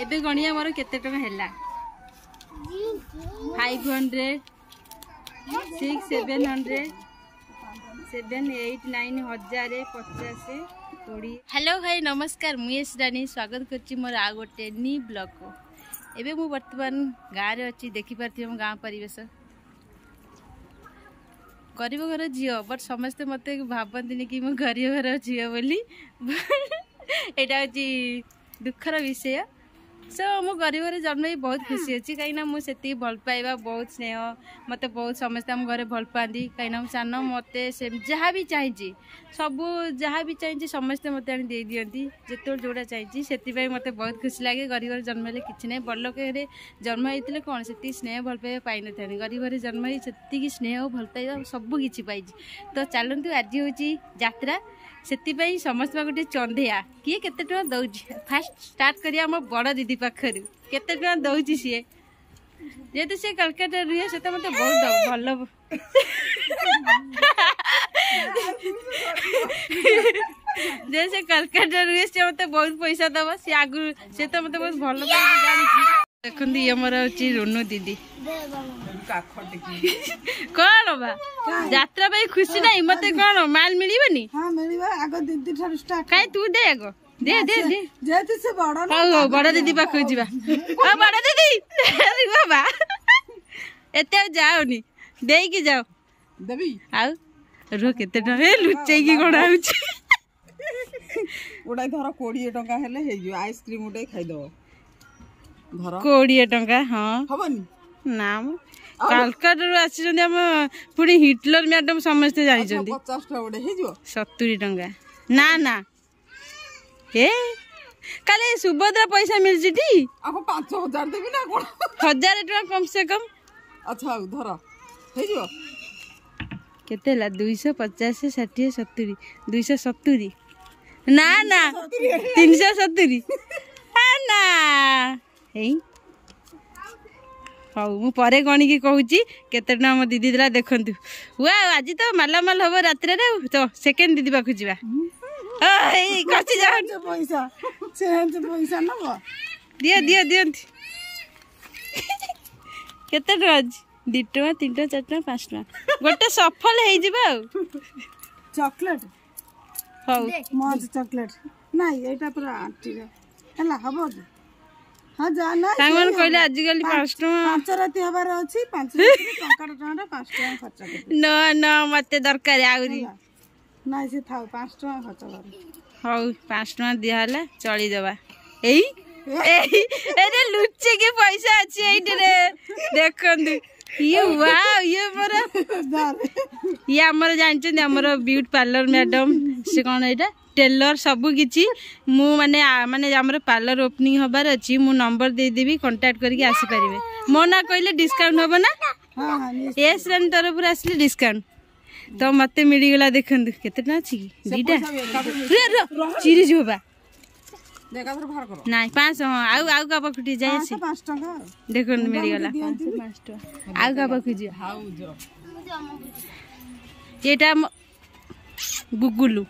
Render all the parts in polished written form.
एबे गणिया मोर केते टका हैला 500 6 700 7 8 9 1000 50 20। हेलो भाई नमस्कार मुझे रानी स्वागत करछि मोर आ गोटे नी ब्लॉग को। एबे मु वर्तमान गाँव रे अच्छी देखि पारथि हम गाँव परिवेश गरीब घर झील बट समस्ते मत भावती कि मो गरीब घर झील बोली एटा हूँ दुखर विषय। सो मो गरीब घर जन्म ही बहुत खुशी अच्छी कहीं मुझे भल पाइबा बहुत स्नेह मत बहुत समस्ते आम घर भल पाती कहीं सान मत जहाँ भी चाहिए सबू जहाँ भी चाहिए समस्ते मत आनी दे दिखती जो जोड़ा चाहिए से मत बहुत खुशी लगे। गरीब घर जन्म कि ना बड़ लोक जन्म होते कौन से स्नेह भल पाइबा पाई न था गरीब घर जन्म से स्नेह भल पाइबा सब किसी पाई। तो चलतु आज हूँ यात्रा से समस्त गोटे चंदेया किए केते टका दौची फास्ट स्टार्ट करिया मो बड़ दीदी पाखर केते टका दौची सी जेहेतु सी कलकत्ता रुहे से मत बहुत भल जे से कलकत्ता रुहे से मत बहुत पैसा दब सी आगु से तो मत बहुत भल जानी। देखो ये मोर हूँ रोनू दीदी कौन बा यात्रा भाई खुशी नहीं मत कौन माल मिलबनी कहीं तू दे आगो दे दे दे जेतु से बड़ बड़ दीदी पाख जीवा ओ बड़ दीदी अरे बाबा एते जाओनी देई की जाओ देबी आउ रो केते टका लुचै की कोन आउची ओडा धर 20 टका हेले हे जो आइसक्रीम उडे खाइ दो धर 20 टका हां हबनी नाम कलकत्ता आसी पुणी हिटलर मैडम समस्ते जानी 50 टका उडे हे जो 70 टका ना ना ए काले सुभद्रा पैसा मिलची टी अब 5000 देबी ना कोन 1000 टका कम से कम अच्छा धर हे जो केते ला 250 60 70 270 ना ना 370 ना हे हाँ मुझे गणिकी कहूँ केते टका मो दीदी देला देखंतु वाह आज तो मालामाल हम रात तो सेकेंड दीदी पाखु जा कसी जा पैसा पैसा नब दियो दियो दियंती केते टका आज 2 टका 3 टका 4 टका 5 टका गोटे सफल हो जिबा चॉकलेट हाउ मज चॉकलेट नहीं एटा पूरा आंटी हला हबो हाँ जाना तांगन कहले आज कल 5 टका 5 राती हबार अछि 5 राती टंका 5 टका खर्च कर न न मते दरकार आउरी नहीं से था 5 टका खर्च कर हाउ 5 टका दिया हला चली देबा एई एरे लुच्चे के पैसा अछि एइटे रे देखंदु ये वाह ये मोर ये हमर जानछन हमर ब्यूटी पार्लर मैडम से कोन एटा टेलर सबू किछि मु माने माने हमर पार्लर ओपनिंग हबार अछि मु नंबर दे देबी कांटेक्ट करके आसी परिबे मो ना कहले डिस्काउंट होबो ना हां हां एस रन तरफ पूरा असली डिस्काउंट तो मते मिली गेला देखंदु केतना अछि दीटा चिरी जोबा देखा तर बाहर करो नहीं 500 आउ आउ का पखुटी जाय छी 5 टका देखो मिली गेला 5 टका आउ का पखुजी हाउ जो एटा गुगुलू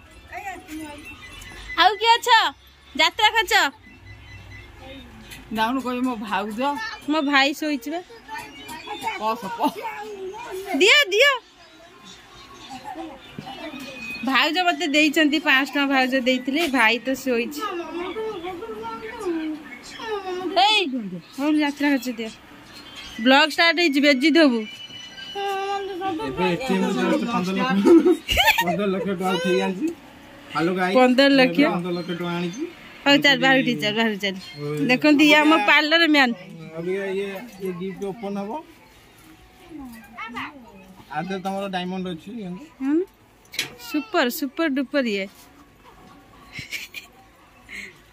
आउ के छ यात्रा खच डाउन कोइ मो भाउज मो भाई सोइछबे कस दियो दियो भाउज मते देइचंती 5 टका भाउज देइथिले भाई तो सोइछ ए हम यात्रा खच दियो ब्लॉग स्टार्ट हे जिबे जी देबू एबे एटीएम में 15 लाख टका उठै आंची हेलो गाइस 15 लाख 15 लाख टका आनी छी हो चल बाहर टीचर बाहर चल देखंती ये हम पार्लर मैन अभी ये गिफ्ट ओपन हबो आदे तमरो डायमंड अछि सुपर सुपर डुपर ये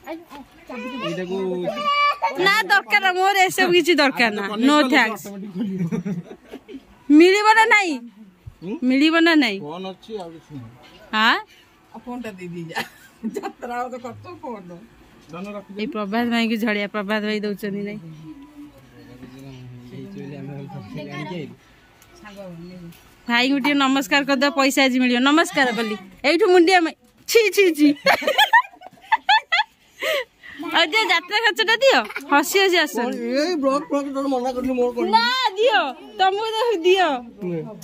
एटा को ना दरकार मोर ए सब किछि दरकार ना नो थैंक्स मिलिबो ना नहीं मिलिबो ना नहीं फोन अछि आ किछ हां फोनटा दे दी जा यात्रा तो करतो फोन धन रख ए प्रभात भाई की झड़िया प्रभात भाई दउचनी नहीं भाई गुटे नमस्कार कर दे पैसा आज मिलियो नमस्कार कली एठु मुंडिया में छी छी छी ଆଉ ଯେ ଯାତ୍ରା ଖର୍ଚ୍ଚଟା ଦିଅ ହସି ହସି ଆସୁନି ଏଇ ବ୍ଲକ୍ ମନା କରିଲି ମୋର କରି ନା ଦିଅ ତମକୁ ଦିଅ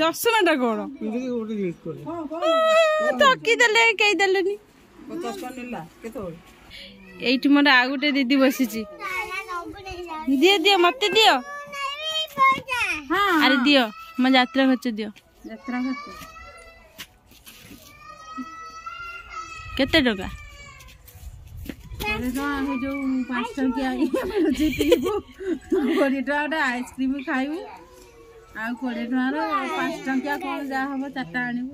ଚଷମାଟା କଣ ପିନ୍ଧିକି ଗୋଟେ ୟୁଜ୍ କରେ ଥକି ଦେଲେ କେହି ଦେଲେନି 50 ଟଙ୍କା ନେଲା କେତେବେଳେ ଏଇଠି ମୋର ଆଉ ଗୋଟେ ଦିଦି ବସିଛି ଦିଅ ଦିଅ ମତେ ଦିଅ ଆରେ ଦିଅ ମୋ ଯାତ୍ରା ଖର୍ଚ୍ଚ ଦିଅ ଯାତ୍ରା ଖର୍ଚ୍ଚ କେତେ ଟଙ୍କା 20 ଟଙ୍କା ହେଇ ଯୋଉ 5 ଟଙ୍କିଆ ଲୁଚେଇ ପିଇବୁ 20 ଟଙ୍କା ଗୋଟେ ଆଇସ୍କ୍ରିମ ଖାଇବୁ ଆଉ 20 ଟଙ୍କାର 5 ଟଙ୍କିଆ କଣ ଯାହା ହବ ଚାରିଟା ଆଣିବୁ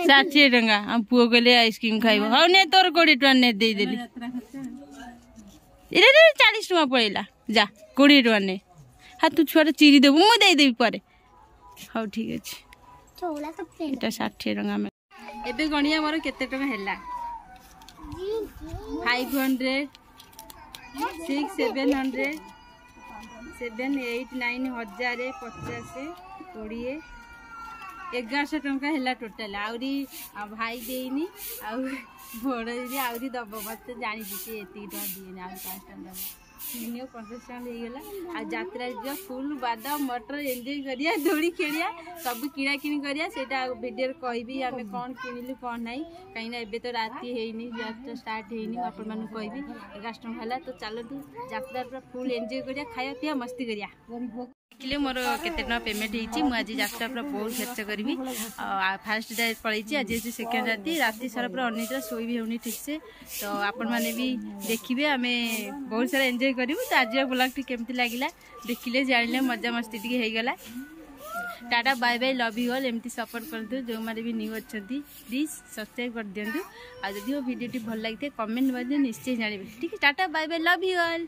60 ଟଙ୍କା ଆମ ପୁଅ କହିଲେ ଆଇସ୍କ୍ରିମ ଖାଇବ ହଉ ନେ ତୋର 20 ଟଙ୍କା ନେ ଦେଇଦେଲି ଯାତ୍ରା ଖର୍ଚ୍ଚ ଏରେ 40 ଟଙ୍କା ପଳେଇଲା ଯା 20 ଟଙ୍କା ନେ ହଁ ତୁ ଛୁଆଟା ଚିରି ଦେବୁ ମୁଁ ଦେଇଦେବି ପରେ ହଉ ଠିକ ଅଛି ଏଟା 60 ଟଙ୍କା ଏବେ ଗଣିଆ ମୋର କେତେ ଟଙ୍କା ହେଲା 500 6 700 7 8 9 1000 50 20 1100 टंका है टोटाल आउरी भाई देनी आउ बड़ दीदी आउरी दब मत जानी सी एति टका दिए आउ 5 टका मिनिमम 50 टका देगला आ यात्रा जो फुल बादाम मटर एंजॉय करिया दौड़ी खेलिया सब किणा किणी करिया सेटा वीडियो कहबी आमे कोन किनिलु कोन नाही काइना एबे तो राती हेइनी यात्रा स्टार्ट हेइनी अपन मानु कहबी 11 टका हला तो चलतु यात्रा पूरा फुल एंजॉय करिया खाया पिया मस्ती करिया देखिले मोर केते टका पेमेंट हेची मु आज यात्रा पूरा बहुत खर्च करबी फर्स्ट डे पळैची आज सेकंड राती सारा पूरा अनिद्रा सोई भी होनी ठीक से तो आपण माने भी देखिबे आमे बहुत सारा एंजॉय करिवु तो आज ब्लॉग टी केमती लागिला देखिले जानिले मजा मस्ती टी हे गला tata bye bye love you all एमती सपोर्ट करदु जो मारे भी न्यू अछंती प्लीज सब्सक्राइब कर दियंतु आ जदि वो वीडियो टी भल लागिते कमेंट मध्ये निश्चय जानिबे ठीक है tata bye bye love you all.